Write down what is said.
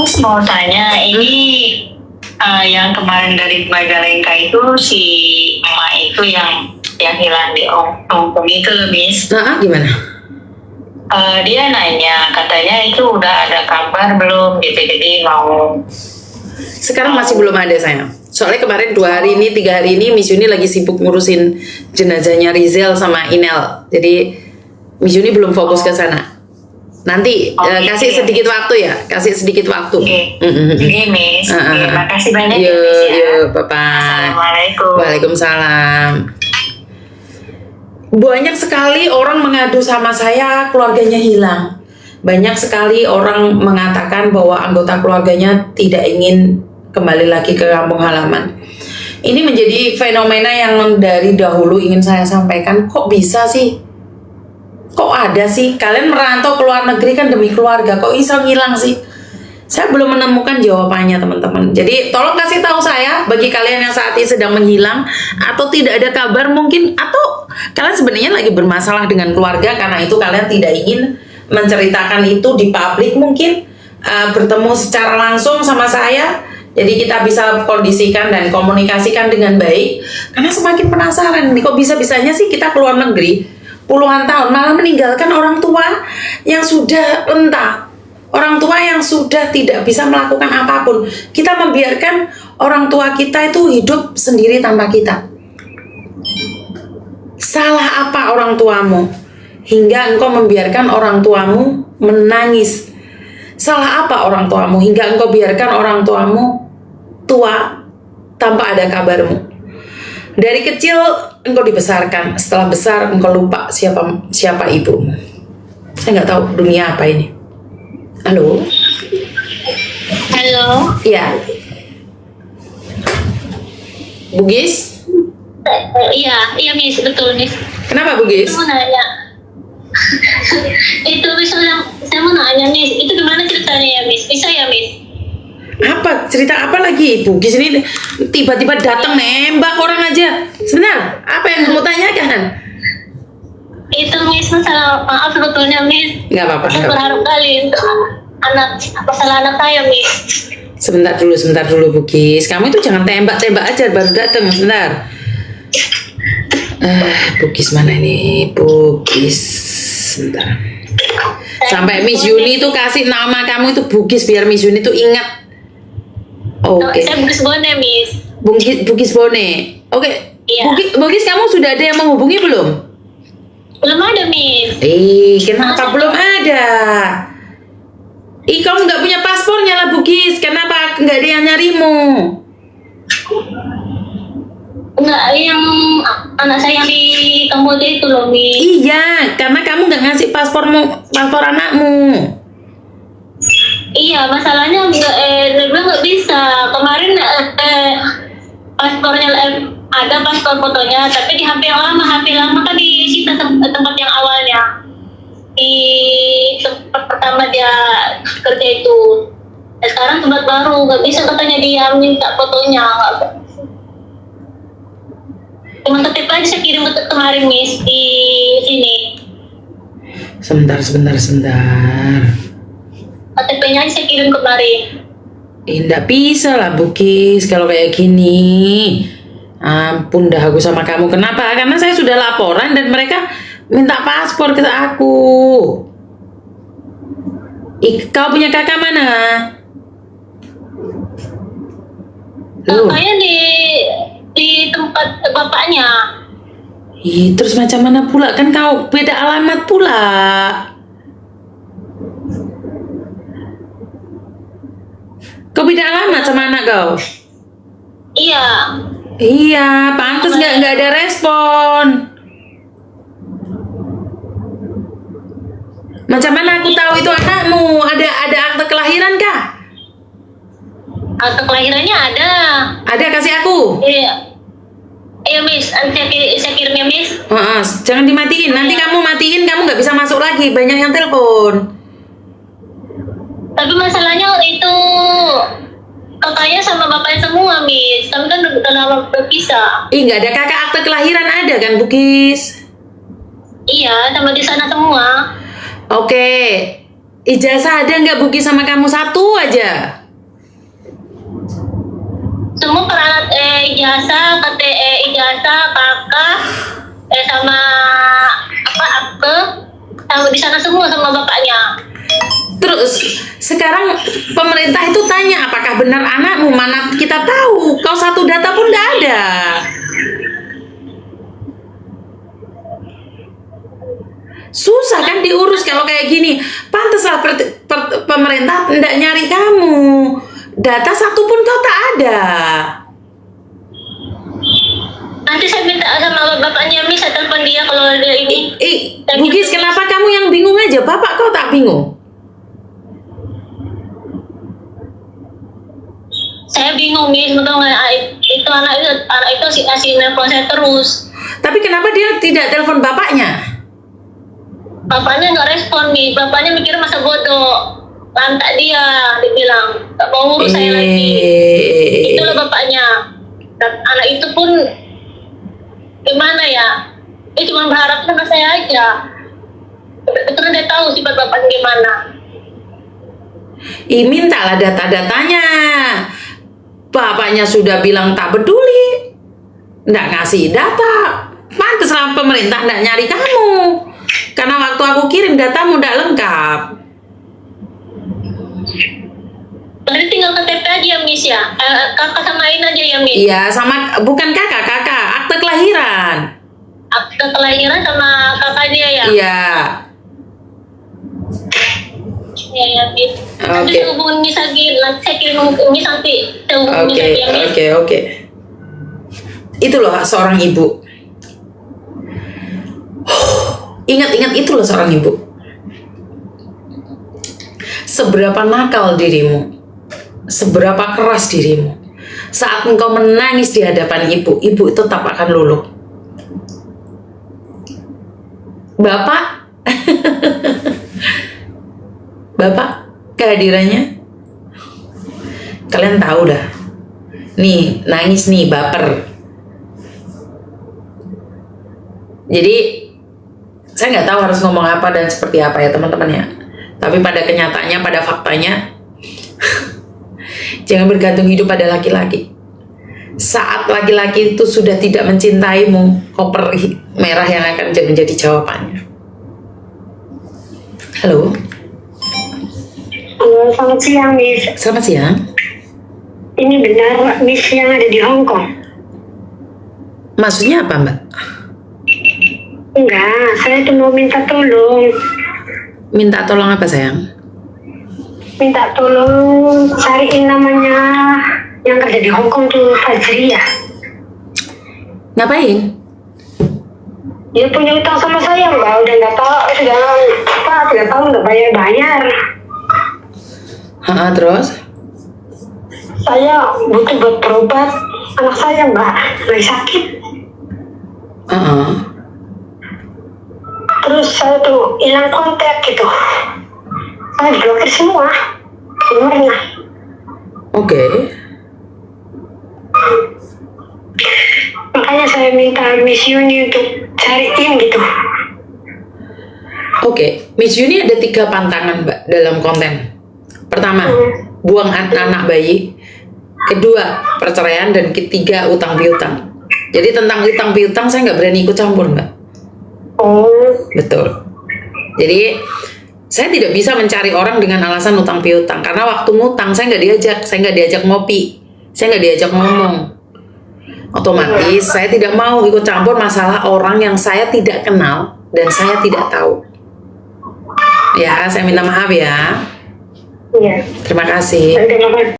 Terus mau tanya, ini yang kemarin dari Majalengka itu si emak itu yang hilang di Ompong itu, Miss. Gimana? Dia nanya, katanya itu udah ada kabar belum gitu, jadi mau. Sekarang masih belum ada sayang. Soalnya kemarin 2 hari ini, 3 hari ini Miss Yuni lagi sibuk ngurusin jenazahnya Rizal sama Inel. Jadi Miss Yuni belum fokus ke sana. Nanti kasih sedikit waktu ya, kasih sedikit waktu. Oke, Miss. Makasih banyak ya, Miss ya. Bapak. Assalamualaikum. Waalaikumsalam. Banyak sekali orang mengadu sama saya, keluarganya hilang. Banyak sekali orang mengatakan bahwa anggota keluarganya tidak ingin kembali lagi ke kampung halaman. Ini menjadi fenomena yang dari dahulu ingin saya sampaikan. Kok bisa sih? Kok ada sih? Kalian merantau ke luar negeri kan demi keluarga. Kok bisa ngilang sih? Saya belum menemukan jawabannya, teman-teman. Jadi tolong kasih tahu saya, bagi kalian yang saat ini sedang menghilang atau tidak ada kabar mungkin, atau kalian sebenarnya lagi bermasalah dengan keluarga karena itu kalian tidak ingin menceritakan itu di publik mungkin, bertemu secara langsung sama saya. Jadi kita bisa kondisikan dan komunikasikan dengan baik. Karena semakin penasaran nih, kok bisa-bisanya sih kita keluar negeri puluhan tahun malah meninggalkan orang tua yang sudah renta. Orang tua yang sudah tidak bisa melakukan apapun. Kita membiarkan orang tua kita itu hidup sendiri tanpa kita. Salah apa orang tuamu hingga engkau membiarkan orang tuamu menangis? Salah apa orang tuamu hingga engkau biarkan orang tuamu tua tanpa ada kabarmu? Dari kecil engkau dibesarkan, setelah besar engkau lupa siapa ibumu. Saya nggak tahu dunia apa ini. Halo. Halo. Iya. Bugis? Iya Miss, betul Miss. Kenapa Bugis? Saya mau nanya. Itu Miss, saya mau nanya Miss, itu gimana ceritanya ya Miss? Bisa ya Miss? Apa? Cerita apa lagi? Bugis ini tiba-tiba datang nembak orang aja. Sebentar, apa yang kamu tanyakan? Itu Miss, maaf sebetulnya Miss. Nggak apa-apa. Saya berharap kali untuk masalah anak saya Miss. Sebentar dulu Bugis. Kamu itu jangan tembak-tembak aja baru datang. Sebentar. Bugis mana ini? Bugis. Sebentar. Sampai Miss Yuni tuh kasih nama kamu itu Bugis biar Miss Yuni tuh ingat. Oke. Saya Bugis Bone Miss. Bugis Bone. Oke. Iya. Bugis kamu sudah ada yang menghubungi belum? Belum ada Miss. Kenapa belum ada? Kamu nggak punya paspornya lah Bugis. Kenapa nggak ada yang nyarimu? Enggak, yang anak saya yang di Kamboja itu loh Miss. Iya, karena kamu nggak ngasih paspor anakmu. Iya, masalahnya dia bilang nggak bisa. Kemarin paspornya ada paspor fotonya, tapi di HP yang lama. HP lama kan disita tempat yang awalnya. Di tempat pertama dia kerja itu. Sekarang tempat baru, nggak bisa katanya dia minta fotonya. Cuma KTP aja saya kirim kemarin Miss di sini. Sebentar. KTP-nya aja saya kirim kemarin. Nggak bisa lah Bugis kalau kayak gini. Ampun dah aku sama kamu. Kenapa? Karena saya sudah laporan dan mereka minta paspor ke aku. Kau punya kakak mana? Kakaknya di tempat bapaknya. Terus macam mana pula? Kan kau beda alamat pula. Kau beda alamat sama anak kau? Iya, pantas nggak ada respon. Macam mana aku tahu itu anakmu? Ada akte kelahiran kah? Akte kelahirannya ada. Ada, kasih aku. Iya Miss, saya kirim ya Miss. Jangan dimatiin. Nanti kamu matiin, kamu nggak bisa masuk lagi. Banyak yang telepon. Tapi masalahnya itu kakaknya sama bapaknya semua Miss. Kami kan udah lama berpisah. Nggak ada kakak akte kelahiran ada kan Bugis? Iya, sama di sana semua. Oke. Ijazah ada nggak Buki sama kamu? Satu aja. Semua peralatan ijazah, ijazah, kakak, sama apa akte, sama di sana semua sama bapaknya. Terus sekarang pemerintah itu tanya apakah benar anakmu, mana kita tahu. Kau satu data pun nggak ada. Susah kan diurus kalau kayak gini. Pantaslah pemerintah tidak nyari kamu. Data satu pun kau tak ada. Nanti saya minta sama bapaknya Mi, saya telepon dia kalau dia ini. Bugis, kenapa kamu yang bingung aja? Bapak kau tak bingung? Saya bingung Mi, sebetulnya itu anak itu si nelpon saya terus. Tapi kenapa dia tidak telepon bapaknya? Bapaknya nggak respon Mi, bapaknya mikir masa bodoh. Lantak dia bilang gak mau ngurus saya lagi. Itulah bapaknya. Dan anak itu pun gimana ya, dia cuma berharap sama saya aja. Betul dia tahu sifat bapaknya gimana. Mintalah data-datanya. Bapaknya sudah bilang tak peduli, nggak ngasih data. Pantaslah pemerintah nggak nyari kamu. Karena waktu aku kirim datamu nggak lengkap. Berarti tinggal KTP aja ya Miss ya? Kakak samain aja ya Miss? Iya, sama bukan kakak, akte kelahiran. Akte kelahiran sama kakak dia ya? Iya. Iya ya Miss. Nanti Oke. saya hubungin Miss lagi, nanti saya kirim Miss nanti. Saya hubungin Miss lagi ya Miss. Oke. Itu loh seorang ibu. Ingat itu loh seorang ibu. Seberapa nakal dirimu, seberapa keras dirimu, saat engkau menangis di hadapan ibu tetap akan luluh. Bapak, Bapak kehadirannya, kalian tahu dah. Nih, nangis nih, baper. Jadi, saya nggak tahu harus ngomong apa dan seperti apa ya teman-teman ya. Tapi pada kenyataannya, pada faktanya, jangan bergantung hidup pada laki-laki. Saat laki-laki itu sudah tidak mencintaimu, koper merah yang akan menjadi jawabannya. Halo. Halo, selamat siang, Miss. Selamat siang. Ini benar Miss yang ada di Hong Kong? Maksudnya apa, Mbak? Enggak, saya tuh mau minta tolong. Minta tolong apa, sayang? Minta tolong cariin namanya yang kerja di Hong Kong tuh Fajria. Ngapain? Dia punya utang sama saya, Mbak. Udah nggak tahu, tidak tahu nggak bayar. Terus? Saya butuh buat berobat anak saya, Mbak. Lagi sakit. Terus saya tuh hilang kontak gitu. Saya blokir semua nomornya. Oke. Makanya saya minta Miss Yuni untuk cariin gitu. Oke, Miss Yuni ada 3 pantangan, Mbak, dalam konten. Pertama, buang anak bayi. Kedua, perceraian. Dan ketiga, utang piutang. Jadi tentang utang piutang saya nggak berani ikut campur, Mbak. Oh, Betul. Jadi saya tidak bisa mencari orang dengan alasan utang piutang, karena waktu ngutang saya nggak diajak ngopi, saya nggak diajak ngomong. Otomatis saya tidak mau ikut campur masalah orang yang saya tidak kenal dan saya tidak tahu. Ya, saya minta maaf ya. iya. Terima kasih. Terima kasih.